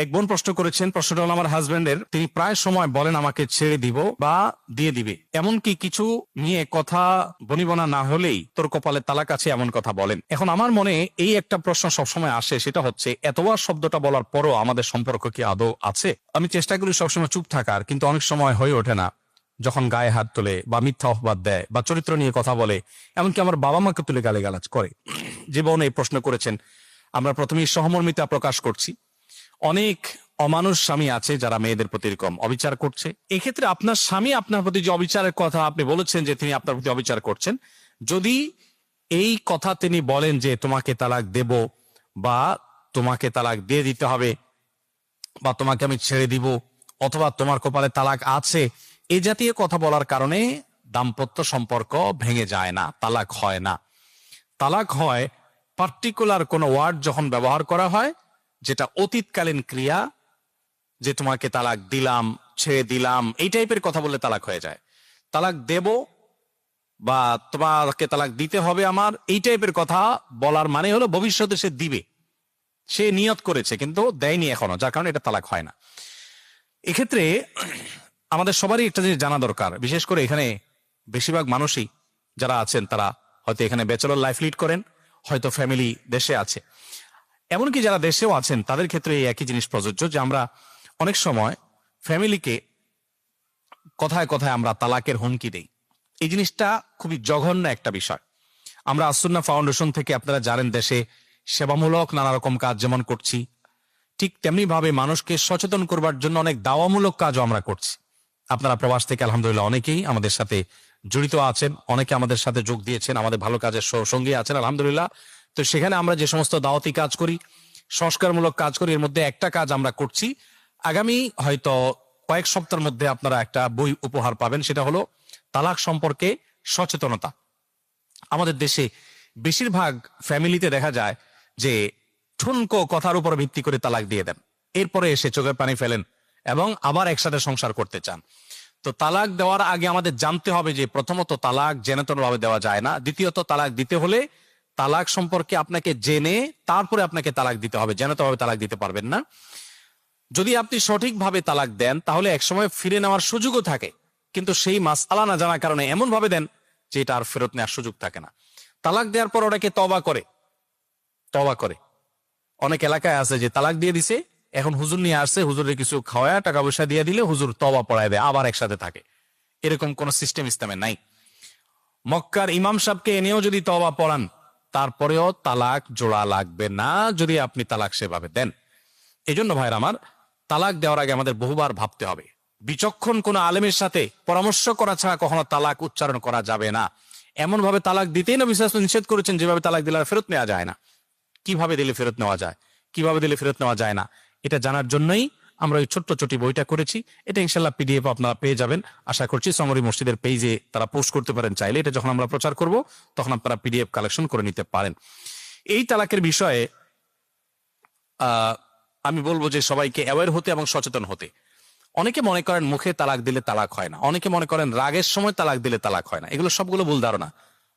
এক বোন প্রশ্ন করেছেন, প্রশ্নটা হলো আমার হাজবেন্ডের, তিনি প্রায় সময় বলেন আমাকে ছেড়ে দিব বা দিয়ে দিবে, এমনকি কিছু নিয়ে কথা বনিবনা না হলেই তোর কপালে তালাক আছে এমন কথা বলেন। এখন আমার মনে এই একটা প্রশ্ন সবসময় আসে, সেটা হচ্ছে এতবার শব্দটা বলার পরও আমাদের সম্পর্ক কি আদৌ আছে? আমি চেষ্টা করি সবসময় চুপ থাকার, কিন্তু অনেক সময় হয়ে ওঠে না। যখন গায়ে হাত তোলে বা মিথ্যা অপবাদ দেয় বা চরিত্র নিয়ে কথা বলে, এমনকি আমার বাবা মাকে তুলে গালিগালাজ করে। যে বোন এই প্রশ্ন করেছেন, আমরা প্রথমেই সহমর্মিতা প্রকাশ করছি। অনেক অমানুষ স্বামী আছে যারা মেয়েদের প্রতি এরকম অবিচার করছে। এক্ষেত্রে আপনার স্বামী আপনার প্রতি যে অবিচারের কথা আপনি বলেছেন যে তিনি আপনার প্রতি অবিচার করছেন, যদি এই কথা তিনি বলেন যে তোমাকে তালাক দেব বা তোমাকে তালাক দিয়ে দিতে হবে বা তোমাকে আমি ছেড়ে দিব অথবা তোমার কপালে তালাক আছে, এই জাতীয় কথা বলার কারণে দাম্পত্য সম্পর্ক ভেঙে যায় না, তালাক হয় না। তালাক হয় পার্টিকুলার কোন ওয়ার্ড যখন ব্যবহার করা হয় যেটা অতীতকালীন ক্রিয়া, যে তোমাকে তালাক দিলাম, ছেড়ে দিলাম, এই টাইপের কথা বললে তালাক হয়ে যায়। তালাক দেব বা তোমাকে তালাক দিতে হবে আমার, এই টাইপের কথা বলার মানে হলো ভবিষ্যতে সে দিবে, সে নিয়ত করেছে কিন্তু দেয়নি এখনো, যার কারণে এটা তালাক হয় না। এক্ষেত্রে আমাদের সবারই একটা জিনিস জানা দরকার, বিশেষ করে এখানে বেশিরভাগ মানুষই যারা আছেন তারা হয়তো এখানে ব্যাচেলর লাইফ লিড করেন, হয়তো ফ্যামিলি দেশে আছে, এমনকি যারা দেশেও আছেন তাদের ক্ষেত্রে এই একই জিনিস প্রযোজ্য যে আমরা অনেক সময় ফ্যামিলিকে কথায় কথায় আমরা তালাকের হুমকি দেই। এই জিনিসটা খুবই জঘন্য একটা বিষয়। আমরা আসুন্নাহ ফাউন্ডেশন থেকে আপনারা জানেন দেশে সেবামূলক নানা রকম কাজ যেমন করছি, ঠিক তেমনি ভাবে মানুষকে সচেতন করবার জন্য অনেক দাওয়ামূলক কাজও আমরা করছি। আপনারা প্রবাস থেকে আলহামদুলিল্লাহ অনেকেই আমাদের সাথে জড়িত আছেন, অনেকে আমাদের সাথে যোগ দিয়েছেন, আমাদের ভালো কাজের সঙ্গী আছেন আলহামদুলিল্লাহ। তো সেখানে আমরা যে সমস্ত দাওয়াতি কাজ করি, সংস্কারমূলক কাজ করি, এর মধ্যে একটা কাজ আমরা করছি। আগামী হয়তো কয়েক সপ্তাহের মধ্যে আপনারা একটা বই উপহার পাবেন, সেটা হলো তালাক সম্পর্কে সচেতনতা। আমাদের দেশে বেশিরভাগ ফ্যামিলিতে দেখা যায় যে ঠুনকো কথার উপর ভিত্তি করে তালাক দিয়ে দেন, এরপরে এসে চোখের পানি ফেলেন এবং আবার একসাথে সংসার করতে চান। তো তালাক দেওয়ার আগে আমাদের জানতে হবে যে প্রথমত তালাক জেনেতন ভাবে দেওয়া যায় না, দ্বিতীয়ত তালাক দিতে হলে তালাক সম্পর্কে আপনাকে জেনে তারপরে আপনাকে তালাক দিতে হবে, জেনেতন ভাবে তালাক দিতে পারবেন না। যদি আপনি সঠিকভাবে তালাক দেন তাহলে একসময় ফিরে নেওয়ার সুযোগও থাকে, কিন্তু সেই মাসআলা না জানার কারণে এমন ভাবে দেন যে এটা আর ফেরত নেওয়ার সুযোগ থাকে না। তালাক দেওয়ার পর ওটাকে তওবা করে অনেক এলাকায় আছে যে তালাক দিয়ে দিছে, এখন হুজুর নিয়ে আসছে, হুজুরের কিছু খাওয়া টাকা পয়সা দিয়ে দিলে হুজুর তওবা পড়ায় দেয়, আবার একসাথে থাকে। এরকম কোন সিস্টেম ইসলামে নাই। মক্কার ইমাম সাহেবকে এনেও যদি তওবা পড়ান তারপরেও তালাক জোড়া লাগবে না যদি আপনি তালাক সেভাবে দেন। এই জন্য ভাইরা আমার, তালাক দেওয়ার আগে আমাদের বহুবার ভাবতে হবে। বিচক্ষণ কোন আলেমের সাথে পরামর্শ করা ছাড়া কখনো তালাক উচ্চারণ করা যাবে না। এমন ভাবে তালাক দিতেই নবী সাল্লাল্লাহু আলাইহি ওয়াসাল্লাম নিষেধ করেছেন যেভাবে তালাক দিলে আর ফেরত নেওয়া যায় না। কিভাবে দিলে ফেরত নেওয়া যায়, কিভাবে দিলে ফেরত নেওয়া যায় না, এটা জানার জন্যই আমরা ওই ছোট্ট ছোটি বইটা করেছি। এটা ইনশাল্লাহ পিডিএফ আপনারা পেয়ে যাবেন আশা করছি। সমরি মসজিদের পেজে তারা পোস্ট করতে পারেন চাইলে, এটা যখন আমরা প্রচার করব তখন আপনারা পিডিএফ কালেকশন করে নিতে পারেন। এই তালাকের বিষয়ে আমি বলবো যে সবাইকে অ্যাওয়্যার হতে এবং সচেতন হতে। অনেকে মনে করেন মুখে তালাক দিলে তালাক হয় না, অনেকে মনে করেন রাগের সময় তালাক দিলে তালাক হয় না। এগুলো সবগুলো ভুল ধারণা।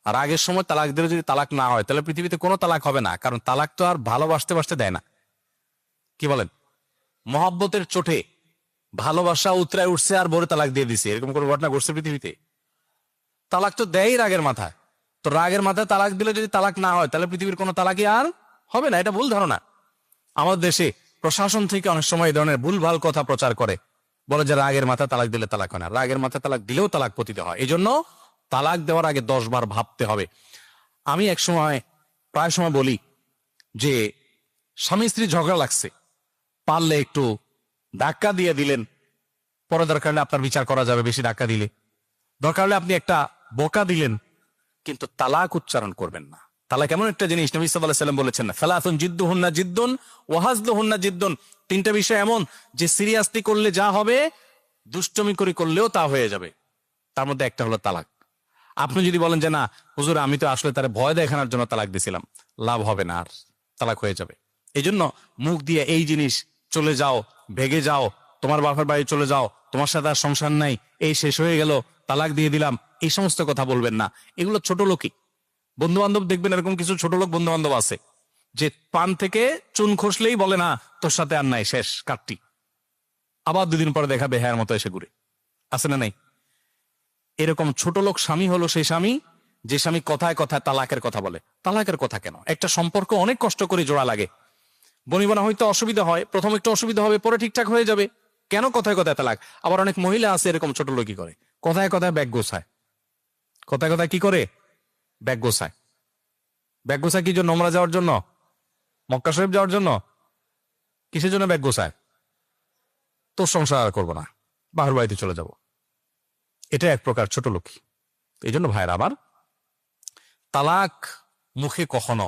আর রাগের সময় তালাক দিলে যদি তালাক না হয় তাহলে পৃথিবীতে কোনো তালাক হবে না, কারণ তালাক তো আর ভালোবাসতে বাসতে দেয় না। কি বলেন? মহাব্বতের চোটে ভালোবাসা উতরায় উঠছে আর বড় তালাক দিয়ে দিছে, এরকম কোনো ঘটনা ঘটছে পৃথিবীতে? তালাক তো দেয় রাগের মাথায়। তো রাগের মাথায় তালাক দিলে যদি তালাক না হয় তাহলে পৃথিবীর কোনো তালাকই আর হবে না, এটা ভুল ধারণা। আমাদের দেশে প্রশাসন থেকে অনেক সময় এই ধরনের ভুলভাল কথা প্রচার করে, বলে যে রাগের মাথায় তালাক দিলে তালাক হয় না। রাগের মাথায় তালাক দিলেও তালাক পতিত হয়। এই জন্য তালাক দেওয়ার আগে 10 বার ভাবতে হবে। আমি প্রায় সময় বলি যে স্বামী স্ত্রী ঝগড়া লাগছে, পারলে একটু ধাক্কা দিয়ে দিলেন, পরে দরকার হলে আপনার বিচার করা যাবে বেশি ধাক্কা দিলে। দরকার হলে আপনি একটা বোকা দিলেন, কিন্তু তালাক উচ্চারণ করবেন না। তালাক এমন একটা জিনিস, নবী সাল্লাল্লাহু আলাইহি ওয়াসাল্লাম বলেছেন না, সালাতুন জিদ্দুহুন্না জিদ্দুন ওয়া হাজলুহুন্না জিদ্দুন। 3টা বিষয় এমন যে সিরিয়াসলি করলে যা হবে, দুষ্টমি করে করলেও তা হয়ে যাবে। তার মধ্যে একটা হলো তালাক। আপনি যদি বলেন যে না হুজুর আমি তো আসলে তার ভয় দেখানোর জন্য তালাক দিছিলাম, লাভ হবে না, আর তালাক হয়ে যাবে। এই জন্য মুখ দিয়ে এই জিনিস চলে যাও, ভেগে যাও, তোমার বাপের বাড়ি চলে যাও, তোমার সাথে আর সংসার নাই, এই শেষ হয়ে গেল, তালাক দিয়ে দিলাম, এই সমস্ত কথা বলবেন না। এগুলো ছোট লোকই। বন্ধু বান্ধব দেখবেন এরকম কিছু ছোট লোক বন্ধু বান্ধব আছে, যে পান থেকে চুন খসলেই বলে না তোর সাথে আর নাই, শেষ কাটটি, আবার 2 দিন পরে দেখা বেহায়ার মতো এসে ঘুরে, আছে না নাই? এরকম ছোট লোক স্বামী হলো সেই স্বামী যে স্বামী কথায় কথায় তালাকের কথা বলে। তালাকের কথা কেন? একটা সম্পর্ক অনেক কষ্ট করে জোড়া লাগে, বনিবনা হয়তো অসুবিধা হয়, প্রথম একটু অসুবিধা হবে, পরে ঠিকঠাক হয়ে যাবে। কেন কথায় কথায় তালাক? আবার অনেক মহিলা আছে এরকম ছোট লোকই করে, কথায় কথায় ব্যাগ গোছায়, কথায় কথায় কি করে? ব্যাগ গোছায়। ব্যাগ গোছায় কি জন্য? নোংরা যাওয়ার জন্য, মক্কা শরীফ যাওয়ার জন্য? কিসের জন্য ব্যাগ গোছায়? তোর সংসার আর করবো না, বাহির বাড়িতে চলে যাব। এটা এক প্রকার ছোট লোকই। এই জন্য ভাইয়েরা আমার, তালাক মুখে কখনো